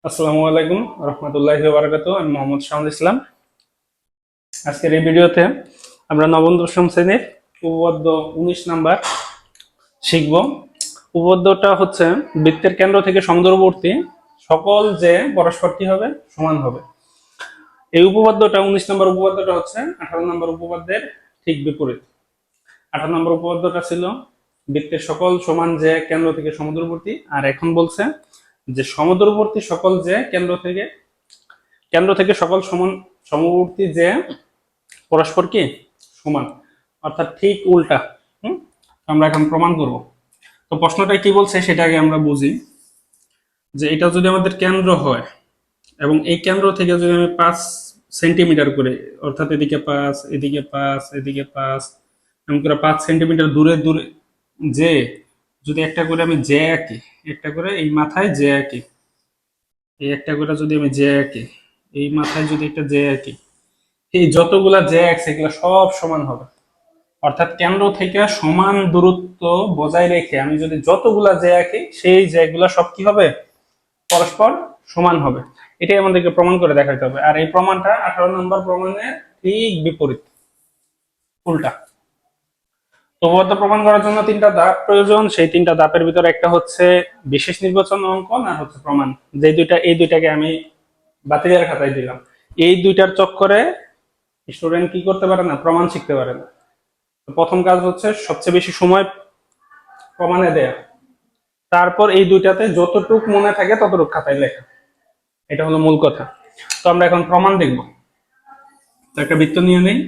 আসসালামু আলাইকুম রহমতুল্লাহি ওয়া বারাকাতুহু। আমি মোহাম্মদ শাহুল ইসলাম। আজকের এই ভিডিওতে আমরা নবম দশম শ্রেণীর উপপাদ্য 19 নাম্বার শিখব। উপপাদ্যটা হচ্ছে বৃত্তের কেন্দ্র থেকে সমদূরবর্তী সকল যে পরস্পর কি হবে, সমান হবে। এই উপপাদ্যটা 19 নম্বর উপপাদ্যটা হচ্ছে 18 নম্বর উপপাদ্যের ঠিক বিপরীত। 18 নম্বর উপপাদ্যটা ছিল বৃত্তের সকল সমান যে কেন্দ্র থেকে সমদূরবর্তী, আর এখন বলছে যে সমদূরবর্তী সকল যে কেন্দ্র থেকে সকল সমবর্তী যে পরস্পর কি সমান, অর্থাৎ ঠিক উল্টা। আমরা এখন প্রমাণ করব। তো প্রশ্নটা কি বলছে সেটা আগে আমরা বুঝি, যে এটা যদি আমাদের কেন্দ্র হয় এবং এই কেন্দ্র থেকে যদি আমি 5 সেন্টিমিটার করে, অর্থাৎ এদিকে 5 এদিকে 5 এদিকে 5 এমন করে 5 সেন্টিমিটার দূরে দূরে যে যদি একটা করে আমি জ্যা আঁকি, একটা করে এই মাথায় জ্যা আঁকি, এই একটা করে যদি আমি জ্যা আঁকি, এই মাথায় যদি একটা জ্যা আঁকি, এই যতগুলা জ্যা আছে এগুলো সব সমান হবে। অর্থাৎ কেন্দ্র থেকে সমান দূরত্ব বজায় রেখে আমি যদি যতগুলা জ্যা আঁকি, সেই জ্যাগুলা সব কি হবে, পরস্পর সমান হবে। এটাই আমাদেরকে প্রমাণ করে দেখাতে হবে। আর এই প্রমাণটা 18 নম্বর প্রমাণের ঠিক বিপরীত, উল্টা। তো উপপাদ্য প্রমাণ করার জন্য 3টা ধাপ প্রয়োজন। সেই 3টা ধাপের ভিতরে একটা হচ্ছে বিশেষ নির্বাচন অঙ্কন, আর হচ্ছে প্রমাণ। এই দুইটাকে আমি বাতিলের খাতায় দিলাম। এই দুইটার চক্করে স্টুডেন্ট কি করতে পারে না, প্রমাণ শিখতে পারে না। প্রথম কাজ হচ্ছে সবচেয়ে বেশি সময় প্রমাণে দেয়া, তারপর এই দুইটাতে যতটুক মনে থাকে ততটুক খাতায় লেখা। এটা হলো মূল কথা। তো আমরা এখন প্রমাণ দেখব। তো একটা বৃত্ত নিয়ে নেই।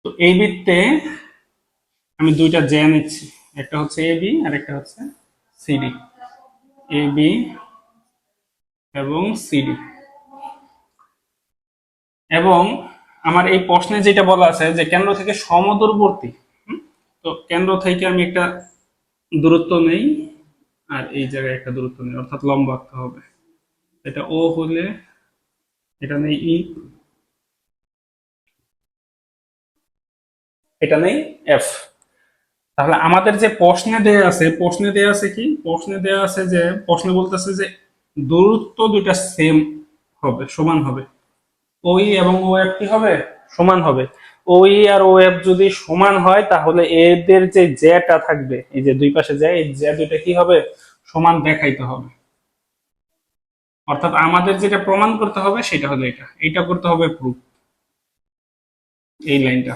তো এই বৃত্তে আমি দুইটা জ্যা নিচ্ছি, একটা হচ্ছে এ বি আর একটা হচ্ছে সিডি। এ বি এবং সিডি। এবং আমার এই প্রশ্নে যেটা বলা আছে যে কেন্দ্র থেকে সমদূরবর্তী, তো কেন্দ্র থেকে আমি একটা দূরত্ব নেই, আর এই জায়গায় একটা দূরত্ব নেই, অর্থাৎ লম্ব আঁকতে হবে। এটা ও হলে এটা নেই ই, এটা নেই এফ। তাহলে আমাদের যে প্রশ্নে দেয়া আছে কি, প্রশ্নে দেয়া আছে যে, প্রশ্নে বলতেছে যে দূরত্ব দুইটা সেম হবে, সমান হবে। ওই এবং ও এফ কি হবে, সমান হবে। ওই আর ও এফ যদি সমান হয় তাহলে এদের যে জ্যাটা থাকবে, এই যে দুই পাশে জ্যা, এই জ্যা দুইটা কি হবে, সমান দেখাইতে হবে। অর্থাৎ আমাদের যেটা প্রমাণ করতে হবে সেটা হলো এটা করতে হবে প্রুফ। এই লাইনটা,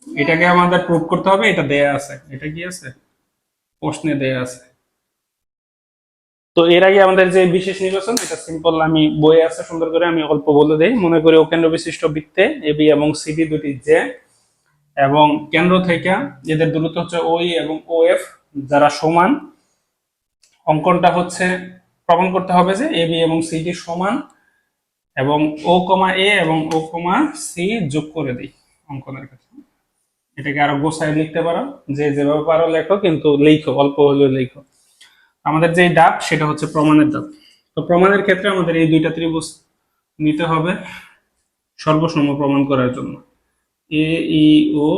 এটাকে আমাদের প্রুফ করতে হবে। এটা দেয়া আছে, এটা কি আছে, প্রশ্নে দেয়া আছে। তো এর আগে আমাদের যে বিশেষ নির্বাচন, এটা সিম্পল, আমি বইয়ে আছে সুন্দর করে, আমি অল্প বলে দেই। মনে করি কেন্দ্র বিশিষ্ট বৃত্তে এবি এবং সিডি দুটি জ্যা, এবং কেন্দ্র থেকে এদের দূরত্ব হচ্ছে ওই এবং ও এফ, যারা সমান। অঙ্কনটা হচ্ছে প্রমাণ করতে হবে যে এবি এবং সিডি সমান, এবং ও কমা এ এবং ও কমা সি যোগ করে দিই অঙ্কনের ক্ষেত্রে। এটাকে আরো গোছায় লিখতে পারো, যে যেভাবে পারো লেখো, কিন্তু লেখো, অল্প হলেও লেখো। আমাদের যে ডাব সেটা হচ্ছে প্রমাণের ডাব। তো প্রমাণের ক্ষেত্রে আমাদের এই দুইটা ত্রিভুজ নিতে হবে সর্বসম প্রমাণ করার জন্য। এ ই ও,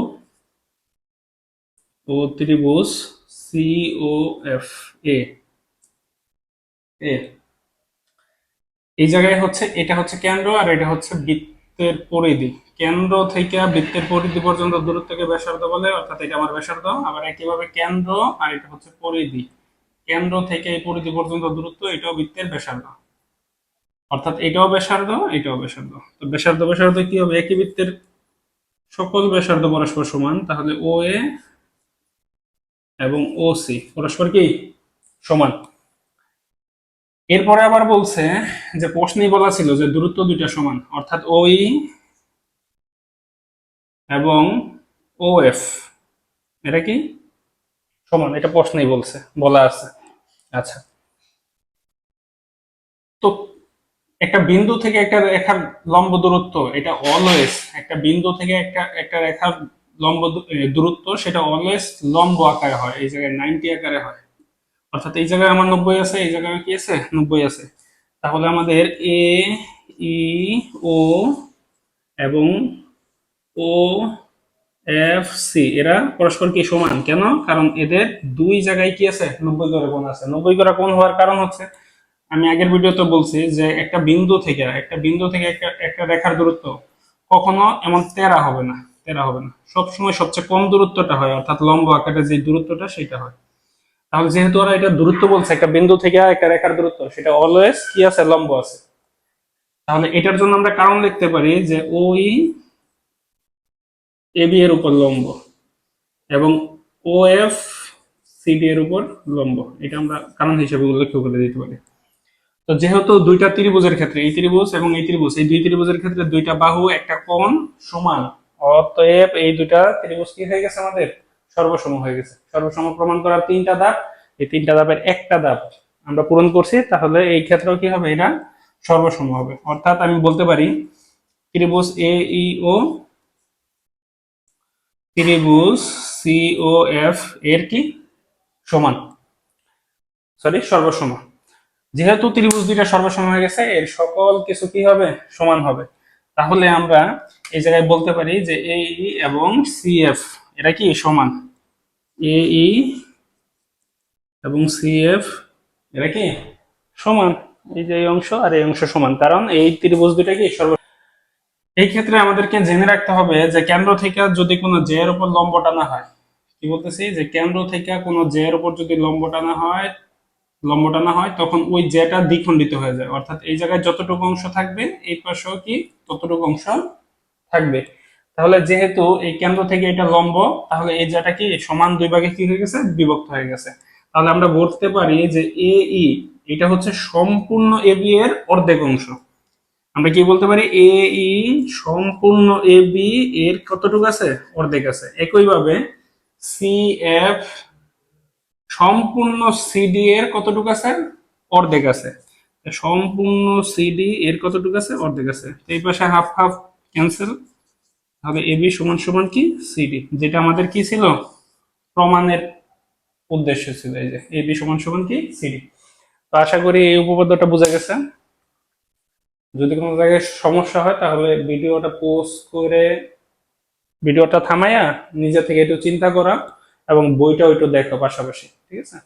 ও ত্রিভুজ সি ও এফ, এ এ এই জায়গায় হচ্ছে, এটা হচ্ছে কেন্দ্র আর এটা হচ্ছে বৃত্তের পরিধি। কেন্দ্র থেকে বৃত্তের পরিধি পর্যন্ত দূরত্বকে ব্যাসার্ধ বলে, অর্থাৎ এটা আমার ব্যাসার্ধ। আবার একইভাবে কেন্দ্র আর এটা হচ্ছে পরিধি, কেন্দ্র থেকে এই পরিধি পর্যন্ত দূরত্ব, এটাও বৃত্তের ব্যাসার্ধ। অর্থাৎ এটাও ব্যাসার্ধ, এটাও ব্যাসার্ধ। তো ব্যাসার্ধ ব্যাসার্ধ কি হবে, একই বৃত্তের সকল ব্যাসার্ধ পরস্পর সমান, তাহলে ও এ এবং ও সি পরস্পর কি সমান। এরপরে আবার বলছে যে প্রশ্নেই বলা ছিল যে দূরত্ব দুইটা সমান, অর্থাৎ ওই এবং ও এফ এটা কি সমান, এটা প্রশ্নেই বলা আছে। আচ্ছা, তো একটা বিন্দু থেকে একটা রেখার লম্ব দূরত্ব, এটা অলওয়েজ একটা বিন্দু থেকে একটা একটা রেখার দূরত্ব, সেটা অলওয়েজ লম্ব আকারে হয়, এই জায়গায় 90 আকারে হয়। অর্থাৎ এই জায়গায় আমার 90 আছে, এই জায়গায় কি আছে, 90 আছে। তাহলে আমাদের এ ই ও এবং ও এফ সি এরা পরস্পর কি সমান, কেন, কারণ এদের দুই জায়গায় কি আছে, 90 করে কোণ আছে। 90 করে কোণ হওয়ার কারণ হচ্ছে আমি আগের ভিডিওতে বলছি যে একটা বিন্দু থেকে একটা একটা রেখার দূরত্ব কখনো এমন তেরা হবে না সবসময় সবচেয়ে কম দূরত্বটা হয়, অর্থাৎ লম্ব আকারে যে দূরত্বটা সেটা হয়। তাহলে যেহেতু ওরা এটা দূরত্ব বলছে, একটা বিন্দু থেকে একটা রেখার দূরত্ব, সেটা অলওয়েজ কি আছে, লম্ব আছে। তাহলে এটার জন্য আমরা কারণ লিখতে পারি যে ওই এবি এর উপর লম্ব এবং ও এফ সিডি এর উপর লম্ব, এটা আমরা কারণ হিসেবে উল্লেখ করে দিতে পারি। তো যেহেতু দুইটা ত্রিভুজের ক্ষেত্রে, এই ত্রিভুজ এবং এই ত্রিভুজ, এই দুই ত্রিভুজের ক্ষেত্রে দুইটা বাহু একটা কোণ সমান, অতএব এই দুইটা ত্রিভুজ কি হয়ে গেছে আমাদের, সর্বসম হয়ে গেছে। সর্বসম প্রমাণ করার তিনটা ধাপ, এই তিনটা ধাপের একটা ধাপ আমরা পূরণ করছি, তাহলে এই ক্ষেত্রেও কি হবে, এটা সর্বসম হবে। অর্থাৎ আমি বলতে পারি ত্রিভুজ এ ই ও, ত্রিভুজ সি ও এফ এর কি সমান, সর্বসম। যেহেতু ত্রিভুজ দুইটা সর্বসম হয়ে গেছে, এর সকল কিছু কি হবে, সমান হবে। তাহলে আমরা এই জায়গায় বলতে পারি যে এই এবং সিএফ এরা কি সমান, এই এবং সিএফ এরা কি সমান। এই যে এই অংশ আর এই অংশ সমান, কারণ এই ত্রিভুজ দুইটা কি সর্ব। এই ক্ষেত্রে আমাদেরকে জেনে রাখতে হবে যে কেন্দ্র থেকে যদি কোনো জে এর উপর লম্ব টানা হয়, কি বলতেছি, যে কেন্দ্র থেকে কোনো জে এর উপর যদি লম্ব টানা হয় তখন ওই জেটা দ্বিখণ্ডিত হয়ে যায়, অর্থাৎ এই জায়গায় যতটুকু অংশ থাকবে এই পাশেও কি ততটুকু অংশ থাকবে। তাহলে যেহেতু এই কেন্দ্র থেকে এটা লম্ব, তাহলে এই জেটা কি সমান দুই ভাগে কি হয়ে গেছে, বিভক্ত হয়ে গেছে। তাহলে আমরা বলতে পারি যে এ ই এটা হচ্ছে সম্পূর্ণ এবি এর অর্ধেক অংশ। আমরা কি বলতে পারি, এ ই সম্পূর্ণ এবি এর কতটুকু আছে, অর্ধেক আছে। একইভাবে সি এফ সম্পূর্ণ সিডি এর কতটুকু আছে, অর্ধেক আছে। সম্পূর্ণ সিডি এর কতটুকু আছে, অর্ধেক আছে। এই পাশে হাফ হাফ ক্যান্সেল, তাহলে এবি সমান সমান কি সিডি, যেটা আমাদের কি ছিল, প্রমাণের উদ্দেশ্য ছিল, এই যে এবি সমান সমান কি সিডি। তো আশা করি এই উপপাদ্যটা বোঝা গেছে। যদি কোনো জায়গায় সমস্যা হয় তাহলে ভিডিওটা পোস্ট করে ভিডিওটা থামাইয়া নিজে থেকে একটু চিন্তা করা এবং বইটা একটু দেখো পাশাপাশি, ঠিক আছে।